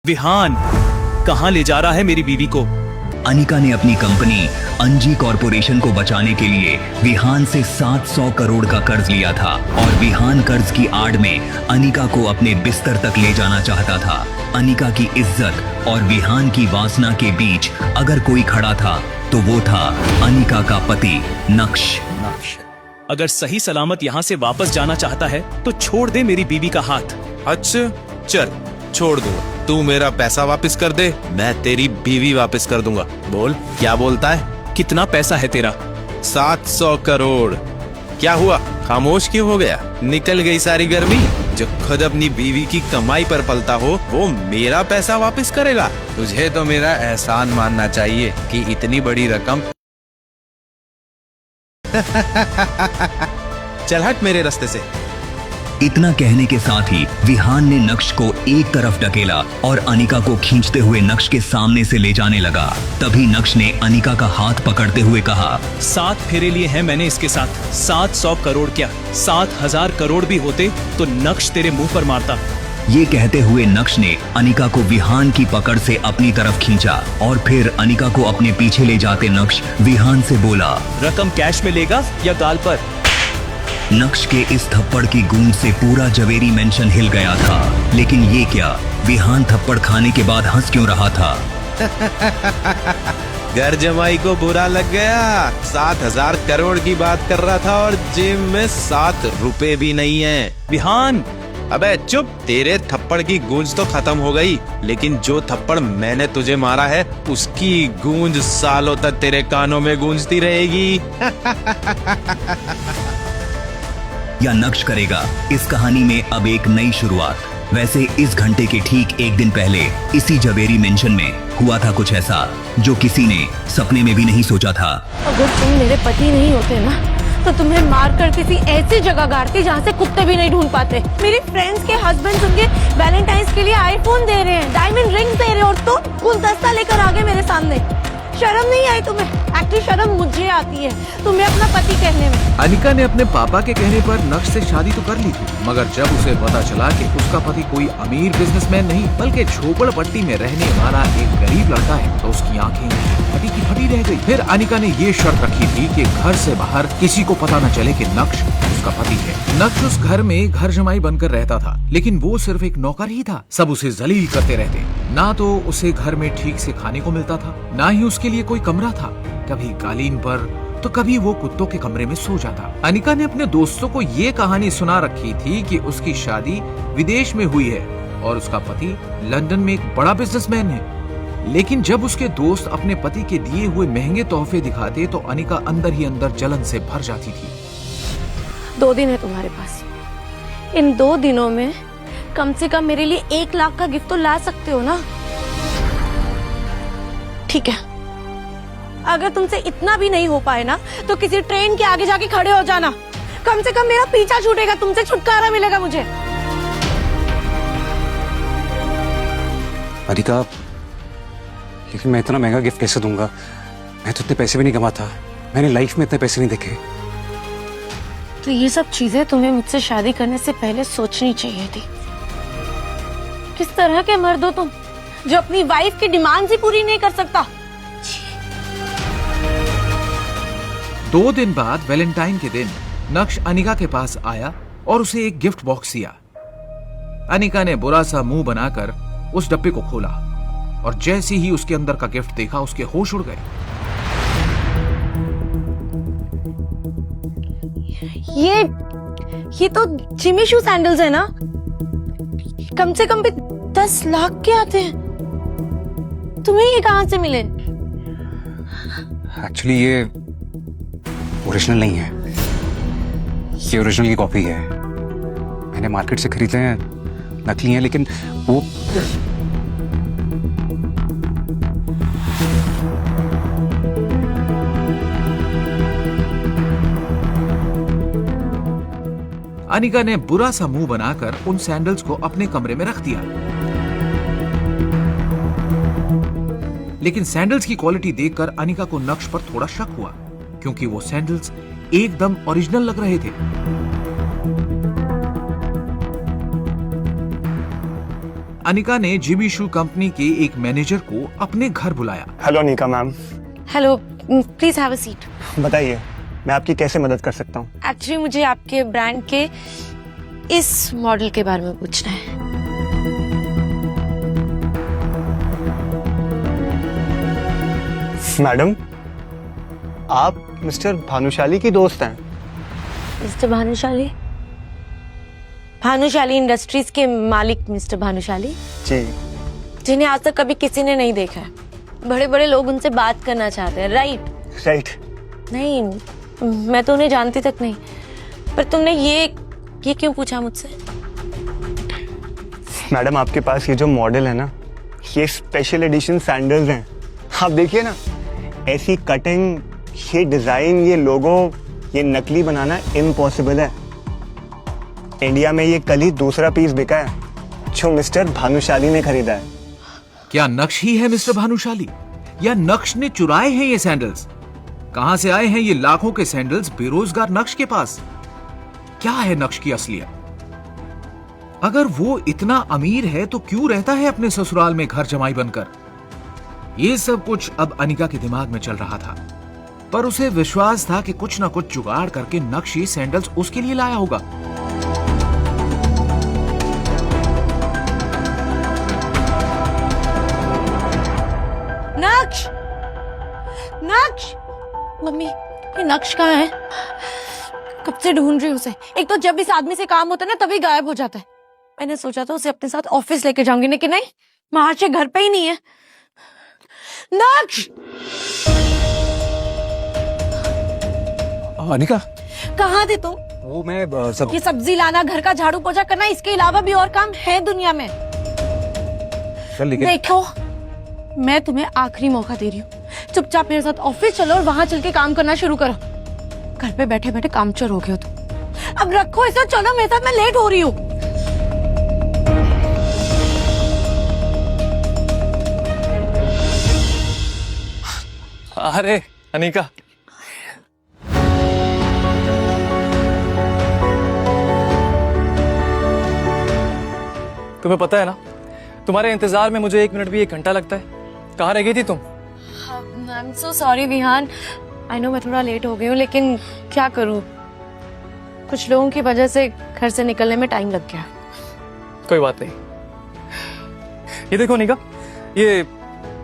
विहान कहाँ ले जा रहा है मेरी बीवी को? अनिका ने अपनी कंपनी अंजी कॉरपोरेशन को बचाने के लिए विहान से 700 करोड़ का कर्ज लिया था और विहान कर्ज की आड़ में अनिका को अपने बिस्तर तक ले जाना चाहता था। अनिका की इज्जत और विहान की वासना के बीच अगर कोई खड़ा था तो वो था अनिका का पति नक्श। अगर सही सलामत यहाँ से वापस जाना चाहता है तो छोड़ दे मेरी बीवी का हाथ। अच्छा चल छोड़ दूंगा, तू मेरा पैसा वापस कर दे, मैं तेरी बीवी वापस कर दूंगा। बोल क्या बोलता है? कितना पैसा है तेरा? 700 करोड़। क्या हुआ, खामोश क्यों हो गया? निकल गई सारी गर्मी? जो खुद अपनी बीवी की कमाई पर पलता हो वो मेरा पैसा वापस करेगा? तुझे तो मेरा एहसान मानना चाहिए कि इतनी बड़ी रकम चल हट मेरे रास्ते से। इतना कहने के साथ ही विहान ने नक्श को एक तरफ ढकेला और अनिका को खींचते हुए नक्श के सामने से ले जाने लगा। तभी नक्श ने अनिका का हाथ पकड़ते हुए कहा, 7 फेरे लिए हैं मैंने इसके साथ। 700 करोड़ क्या 7000 करोड़ भी होते तो नक्श तेरे मुंह पर मारता। ये कहते हुए नक्श ने अनिका को विहान की पकड़ से अपनी तरफ खींचा और फिर अनिका को अपने पीछे ले जाते नक्श विहान से बोला, रकम कैश में लेगा या गाल पर? नक्श के इस थप्पड़ की गूंज से पूरा जवेरी मेंशन हिल गया था। लेकिन ये क्या, विहान थप्पड़ खाने के बाद हंस क्यों रहा था? घर जमाई को बुरा लग गया। 7000 करोड़ की बात कर रहा था और जेब में 7 रुपए भी नहीं है। विहान अबे चुप, तेरे थप्पड़ की गूंज तो खत्म हो गई, लेकिन जो थप्पड़ मैंने तुझे मारा है उसकी गूंज सालों तक तेरे कानों में गूंजती रहेगी। या नक्श करेगा इस कहानी में अब एक नई शुरुआत। वैसे इस घंटे के ठीक एक दिन पहले इसी जवेरी मेंशन में हुआ था कुछ ऐसा जो किसी ने सपने में भी नहीं सोचा था। अगर तुम मेरे पति नहीं होते ना तो तुम्हें मारकर किसी ऐसी जगह गाड़ती जहाँ से कुत्ते भी नहीं ढूंढ पाते। मेरी फ्रेंड्स के हस्बैंड उनके वैलेंटाइंस के लिए आईफोन दे रहे हैं, डायमंड रिंग दे रहे हैं और तुम गुलदस्ता लेकर आ गए मेरे सामने। शर्म नहीं आई तुम्हें? एक्चुअली शर्म मुझे आती है तुम्हें अपना पति कहने में। अनिका ने अपने पापा के कहने पर नक्श से शादी तो कर ली थी, मगर जब उसे पता चला कि उसका पति कोई अमीर बिजनेसमैन नहीं बल्कि झोपड़पट्टी में रहने वाला एक गरीब लड़का है तो उसकी आंखें फटी की फटी रह गई। फिर अनिका ने ये शर्त रखी थी कि घर से बाहर किसी को पता न चले कि नक्श उसका पति है। नक्श उस घर में घर जमाई बनकर रहता था, लेकिन वो सिर्फ एक नौकर ही था। सब उसे जलील करते रहते, ना तो उसे घर में ठीक से खाने को मिलता था, ना ही उसके लिए कोई कमरा था। कभी कालीन पर तो कभी वो कुत्तों के कमरे में सो जाता। अनिका ने अपने दोस्तों को ये कहानी सुना रखी थी कि उसकी शादी विदेश में हुई है और उसका पति लंदन में एक बड़ा बिजनेसमैन है। लेकिन जब उसके दोस्त अपने पति के दिए हुए महंगे तोहफे दिखाते तो अनिका अंदर ही अंदर जलन से भर जाती थी। 2 दिन है तुम्हारे पास, इन 2 दिनों में कम से कम मेरे लिए 1 लाख का गिफ्ट तो ला सकते हो ना? ठीक है, अगर तुमसे इतना भी नहीं हो पाए ना तो किसी ट्रेन के आगे जाके खड़े हो जाना। कम से कम मेरा पीछा छूटेगा, तुमसे छुटकारा मिलेगा मुझे। अनिका, लेकिन मैं इतना महंगा गिफ्ट कैसे दूंगा? मैं तो इतने पैसे भी नहीं कमाता, मैंने लाइफ में इतने पैसे नहीं देखे। तो ये सब चीजें तुम्हें मुझसे शादी करने से पहले सोचनी चाहिए थी। किस तरह के मर्द हो तुम जो अपनी वाइफ की डिमांड्स ही पूरी नहीं कर सकता? 2 दिन बाद वैलेंटाइन के दिन नक्श अनिका के पास आया और उसे एक गिफ्ट बॉक्स दिया। अनिका ने बुरा सा मुंह बनाकर उस डब्बे को खोला और जैसे ही उसके अंदर का गिफ्ट देखा उसके होश उड़ गए। ये तो जिमी शू सैंडल्स है ना? कम से कम भी 10 लाख के आते हैं। तुम्हें ये कहां से मिले? एक्चुअली ये ओरिजिनल नहीं है, ये ओरिजिनल की कॉपी है। मैंने मार्केट से खरीदे हैं, नकली हैं, लेकिन वो अनिका ने बुरा सा मुंह बनाकर उन सैंडल्स को अपने कमरे में रख दिया। लेकिन सैंडल्स की क्वालिटी देखकर अनिका को नक्श पर थोड़ा शक हुआ, क्योंकि वो सैंडल्स एकदम ओरिजिनल लग रहे थे। अनिका ने जिमी शू कंपनी के एक मैनेजर को अपने घर बुलाया। Hello Anika ma'am, hello, please have a seat. बताइए मैं आपकी कैसे मदद कर सकता हूँ? एक्चुअली मुझे आपके ब्रांड के इस मॉडल के बारे में पूछना है। मैडम, आप मिस्टर भानुशाली की दोस्त हैं? मिस्टर भानुशाली? भानुशाली इंडस्ट्रीज के मालिक मिस्टर भानुशाली, जी। जिन्हें आज तक कभी किसी ने नहीं देखा है। बड़े बड़े लोग उनसे बात करना चाहते हैं, राइट? राइट। नहीं, मैं तो उन्हें जानती तक नहीं। पर तुमने ये क्यों पूछा मुझसे? मैडम, आपके पास ये जो मॉडल है ना, ये स्पेशल एडिशन सैंडल्स हैं। आप देखिए ना, ऐसी कटिंग, ये डिजाइन, ये लोगो, ये नकली बनाना इम्पॉसिबल है। इंडिया में ये कल ही दूसरा पीस बिका है जो मिस्टर भानुशाली ने खरीदा है। क्या नक्श ही है मिस्टर भानुशाली, या नक्श ने चुराए हैं ये सैंडल्स? कहां से आए हैं ये लाखों के सैंडल्स बेरोजगार नक्श के पास? क्या है नक्श की असलियत? अगर वो इतना अमीर है तो क्यों रहता है अपने ससुराल में घर जमाई बनकर? ये सब कुछ अब अनिका के दिमाग में चल रहा था, पर उसे विश्वास था कि कुछ ना कुछ जुगाड़ करके नक्श ये सैंडल्स उसके लिए लाया होगा। नक्श! नक्श! मम्मी, ये नक्श कहाँ है? कब से ढूंढ रही हूँ उसे। एक तो जब इस आदमी से काम होता है ना, तभी गायब हो जाता है। मैंने सोचा था उसे अपने साथ ऑफिस लेके जाऊंगी, लेकिन नहीं, महर्ष घर पे ही नहीं है। नक्श! अनिका, कहाँ थे तुम? वो मैं ये सब्जी लाना, घर का झाड़ू पोछा करना, इसके अलावा भी और काम है दुनिया में। लेकिन देखो, मैं तुम्हें आखिरी मौका दे रही हूँ। चुपचाप मेरे साथ ऑफिस चलो और वहां चल के काम करना शुरू करो। घर पे बैठे बैठे कामचोर हो गए हो तुम। अब रखो इसे, चलो मेरे साथ, मैं लेट हो रही हूँ। अरे अनिका, तुम्हें पता है ना, तुम्हारे इंतजार में मुझे 1 मिनट भी 1 घंटा लगता है। कहाँ रह गई थी तुम? I am so sorry Vihaan, I know मैं थोड़ा लेट हो गई हूँ, लेकिन क्या करूँ, कुछ लोगों की वजह से घर से निकलने में टाइम लग गया। कोई बात नहीं। ये देखो अनिका, ये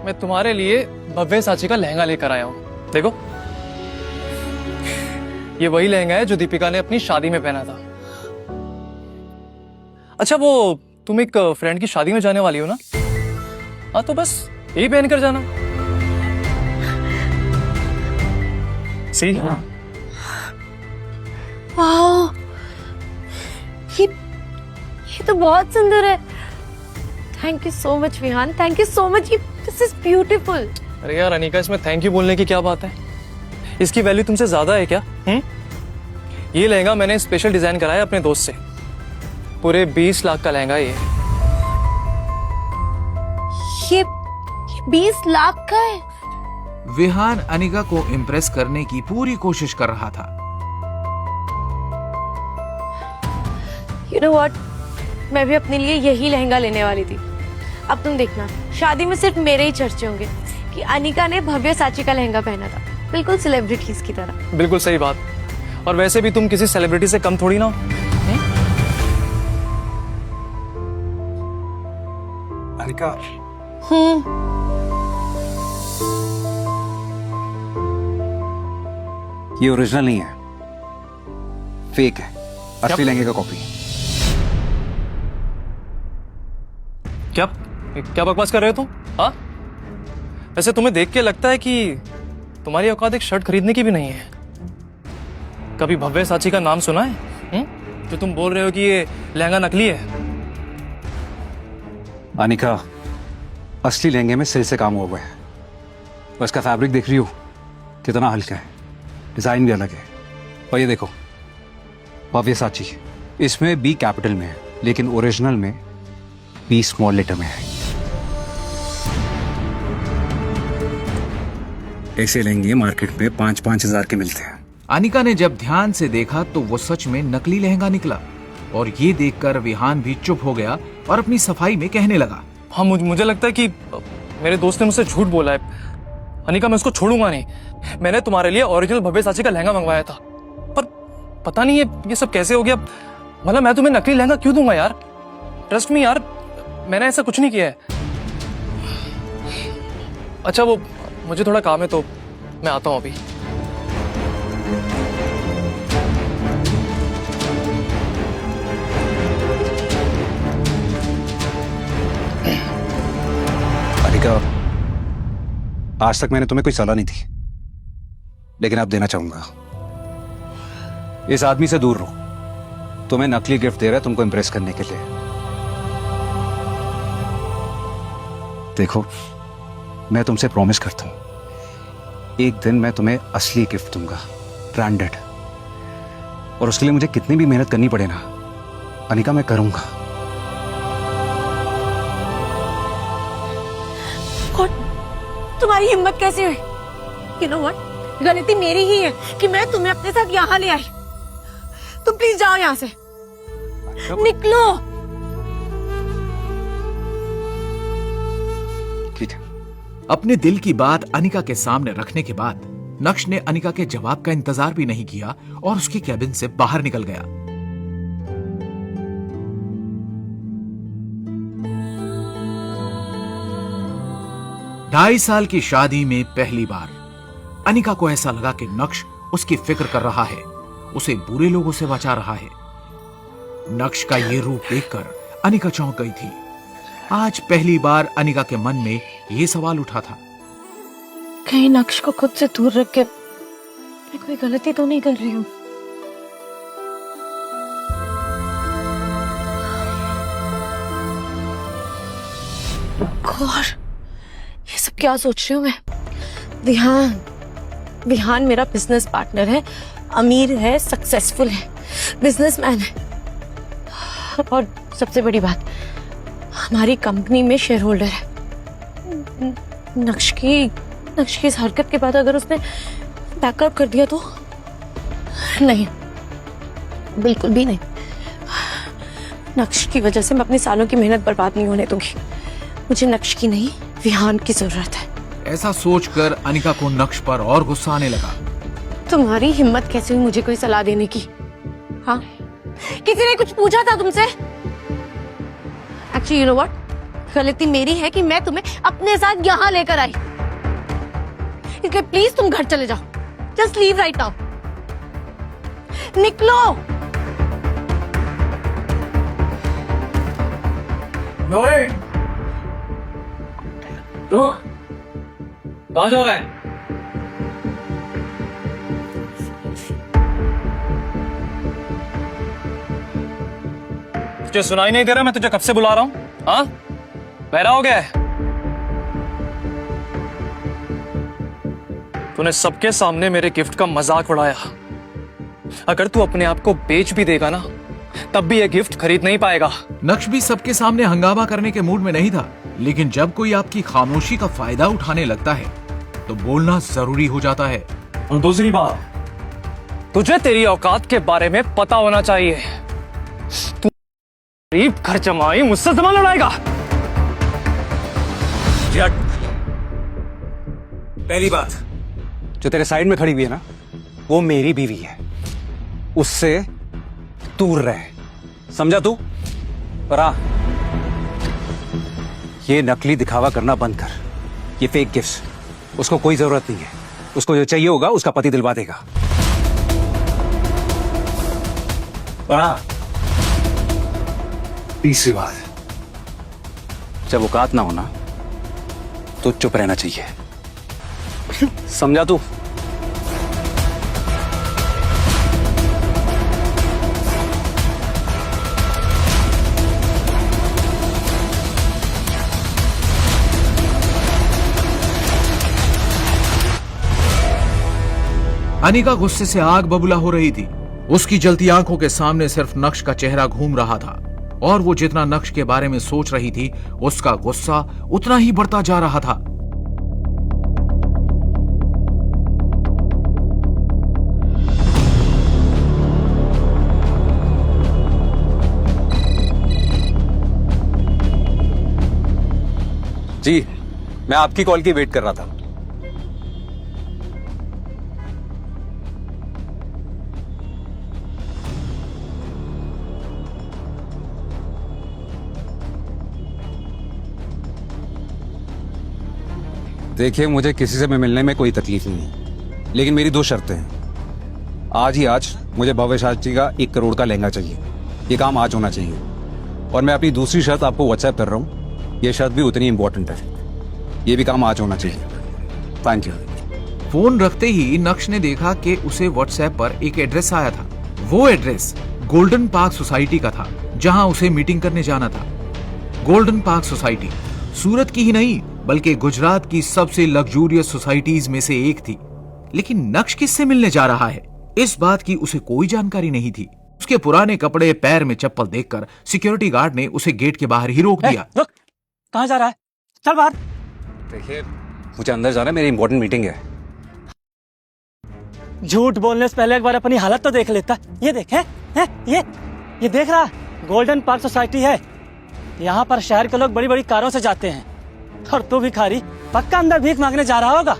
मैं तुम्हारे लिए भव्य साची का लहंगा लेकर आया हूँ। देखो, ये वही लहंगा है जो दीपिका ने अपनी शादी में पहना था। अच्छा, वो तुम एक फ्रेंड की शादी में जाने वाली हो ना? हाँ, तो बस यही पहन कर जाना। सी, वाह, ये तो बहुत सुंदर है। Thank you so much Vihaan, thank you so much. This is beautiful. अरे यार अनिका, इसमें थैंक यू बोलने की क्या बात है? इसकी वैल्यू तुमसे ज्यादा है क्या? ये लहंगा मैंने स्पेशल डिजाइन कराया अपने दोस्त से। पूरे 20 लाख का लहंगा ये 20 लाख का है? विहान अनिका को इम्प्रेस करने की पूरी कोशिश कर रहा था। You know what? मैं भी अपने लिए यही लहंगा लेने वाली थी। अब तुम देखना, शादी में सिर्फ मेरे ही चर्चे होंगे कि अनिका ने भव्य साची का लहंगा पहना था, बिल्कुल सेलिब्रिटीज की तरह। बिल्कुल सही बात। और वैसे भी तुम किसी सेलिब्रिटी से कम थोड़ी ना हो। अनिका, ये ओरिजिनल नहीं है, फेक है, असली लहंगे का कॉपी। क्या बकवास कर रहे हो तुम? हाँ, वैसे तुम्हें देख के लगता है कि तुम्हारी औकात एक शर्ट खरीदने की भी नहीं है। कभी भव्य साची का नाम सुना है? जो तुम बोल रहे हो कि ये लहंगा नकली है। अनिका, असली लहंगे में सिल से काम हुआ है। और इसका फैब्रिक देख रही हो कितना हल्का है, डिजाइन भी अलग है। और ये देखो, भव्य साची, इसमें B कैपिटल में है, लेकिन ओरिजिनल में B स्मॉल लेटर में है। ऐसे लहंगे मार्केट में 5-5 हजार के मिलते हैं। अनिका ने जब ध्यान से देखा तो वो सच में नकली लहंगा निकला, और ये देखकर विहान भी चुप हो गया और अपनी सफाई में कहने लगा। हाँ, मुझे लगता है कि मेरे दोस्त ने मुझसे झूठ बोला है। अनिका, मैं उसको छोड़ूंगा नहीं। मैंने तुम्हारे लिए ओरिजिनल भव्य साची का लहंगा मंगवाया था, पर पता नहीं ये सब कैसे हो गया। मतलब मैं तुम्हें नकली लहंगा क्यों दूंगा यार? ट्रस्ट मी यार, मैंने ऐसा कुछ नहीं किया है। अच्छा, वो मुझे थोड़ा काम है तो मैं आता हूँ अभी। अनिका, आज तक मैंने तुम्हें कोई सलाह नहीं दी, लेकिन अब देना चाहूंगा। इस आदमी से दूर रहो। तुम्हें नकली गिफ्ट दे रहा है तुमको इंप्रेस करने के लिए। देखो, मैं तुमसे प्रॉमिस करता हूं, एक दिन मैं तुम्हें असली गिफ्ट दूंगा, ब्रांडेड। और उसके लिए मुझे कितनी भी मेहनत करनी पड़े ना अनिका, मैं करूंगा। और तुम्हारी हिम्मत कैसे हुई? You know what? गलती मेरी ही है कि मैं तुम्हें अपने साथ यहाँ ले आई। तुम प्लीज जाओ यहाँ से, निकलो। ठीक है। अपने दिल की बात अनिका के सामने रखने के बाद नक्श ने अनिका के जवाब का इंतजार भी नहीं किया और उसके कैबिन से बाहर निकल गया। ढाई साल की शादी में पहली बार अनिका को ऐसा लगा कि नक्श उसकी फिक्र कर रहा है, उसे बुरे लोगों से बचा रहा है। नक्श का ये रूप देखकर अनिका चौंक गई थी। आज पहली बार अनिका के मन में ये सवाल उठा था, कहीं नक्श को खुद से दूर रख के मैं कोई गलती तो नहीं कर रही हूँ? गौर, ये सब क्या सोच रही हूँ मैं? विहान मेरा बिजनेस पार्टनर है, अमीर है, सक्सेसफुल है, बिजनेसमैन है, और सबसे बड़ी बात, हमारी कंपनी में शेयर होल्डर है। नक्श की इस हरकत के बाद अगर उसने बैकअप कर दिया तो नहीं, बिल्कुल भी नहीं। नक्श की वजह से मैं अपनी सालों की मेहनत बर्बाद नहीं होने दूंगी। मुझे नक्श की नहीं, विहान की जरूरत है। ऐसा सोचकर अनिका को नक्श पर और गुस्सा आने लगा। तुम्हारी हिम्मत कैसे हुई मुझे कोई सलाह देने की? हाँ, किसी ने कुछ पूछा था तुमसे? एक्चुअली यू नो व्हाट, गलती मेरी है कि मैं तुम्हें अपने साथ यहाँ लेकर आई। इसलिए प्लीज तुम घर चले जाओ। Just leave right now. निकलो। कहाँ जा रहा है? तुझे सुनाई नहीं दे रहा मैं तुझे कब से बुला रहा हूँ? हाँ, बहरा हो गया है? तूने सबके सामने मेरे गिफ्ट का मजाक उड़ाया। अगर तू अपने आप को बेच भी देगा ना, तब भी ये गिफ्ट खरीद नहीं पाएगा। नक्श भी सबके सामने हंगामा करने के मूड में नहीं था, लेकिन जब कोई आपकी खामोशी का फायदा उठाने लगता है तो बोलना जरूरी हो जाता है। और दूसरी बात, तुझे तेरी औकात के बारे में पता होना चाहिए। तू गरीब घर जमाई मुझसे जमा लड़ाएगा? पहली बात, जो तेरे साइड में खड़ी हुई है ना, वो मेरी बीवी है, उससे दूर रहे, समझा तू? पर हाँ, ये नकली दिखावा करना बंद कर। ये फेक गिफ्ट्स उसको कोई जरूरत नहीं है। उसको जो चाहिए होगा उसका पति दिलवा देगा। पर हाँ, तीसरी बात, जब औकात ना होना तो चुप रहना चाहिए, समझा तू? अनिका गुस्से से आग बबूला हो रही थी। उसकी जलती आंखों के सामने सिर्फ नक्श का चेहरा घूम रहा था और वो जितना नक्श के बारे में सोच रही थी, उसका गुस्सा उतना ही बढ़ता जा रहा था। जी, मैं आपकी कॉल की वेट कर रहा था। देखिए, मुझे किसी से भी मिलने में कोई तकलीफ नहीं है, लेकिन मेरी 2 शर्तें हैं। आज मुझे भव्य साची का 1 करोड़ का लहंगा चाहिए। ये काम आज होना चाहिए। और मैं अपनी दूसरी शर्त आपको व्हाट्सएप कर रहा हूँ। ये शर्त भी उतनी इंपॉर्टेंट है। ये भी काम आज होना चाहिए। Thank you. फोन रखते ही नक्श ने देखा कि उसे व्हाट्सएप पर एक एड्रेस आया था। वो एड्रेस गोल्डन पार्क सोसाइटी का था, जहां उसे मीटिंग करने जाना था। गोल्डन पार्क सोसाइटी सूरत की ही नहीं बल्कि गुजरात की सबसे लग्जूरियस सोसाइटीज में से एक थी। लेकिन नक्श किससे मिलने जा रहा है, इस बात की उसे कोई जानकारी नहीं थी। उसके पुराने कपड़े, पैर में चप्पल देखकर सिक्योरिटी गार्ड ने उसे गेट के बाहर ही रोक दिया। रुक, कहाँ जा रहा है? चल बाहर। देखिए, मुझे अंदर जाना है, मेरी इंपॉर्टेंट मीटिंग है। झूठ बोलने से पहले एक बार अपनी हालत तो देख लेता। ये देख, है? ये देख रहा, गोल्डन पार्क सोसाइटी है। यहाँ पर शहर के लोग बड़ी बड़ी कारों से जाते हैं, और तू भिखारी पक्का अंदर भीख मांगने जा रहा होगा।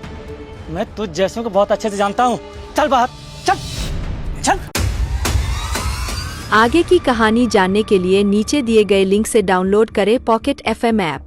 मैं तुझ जैसों को बहुत अच्छे से जानता हूँ। चल बाहर, चल चल। आगे की कहानी जानने के लिए नीचे दिए गए लिंक से डाउनलोड करें पॉकेट FM ऐप।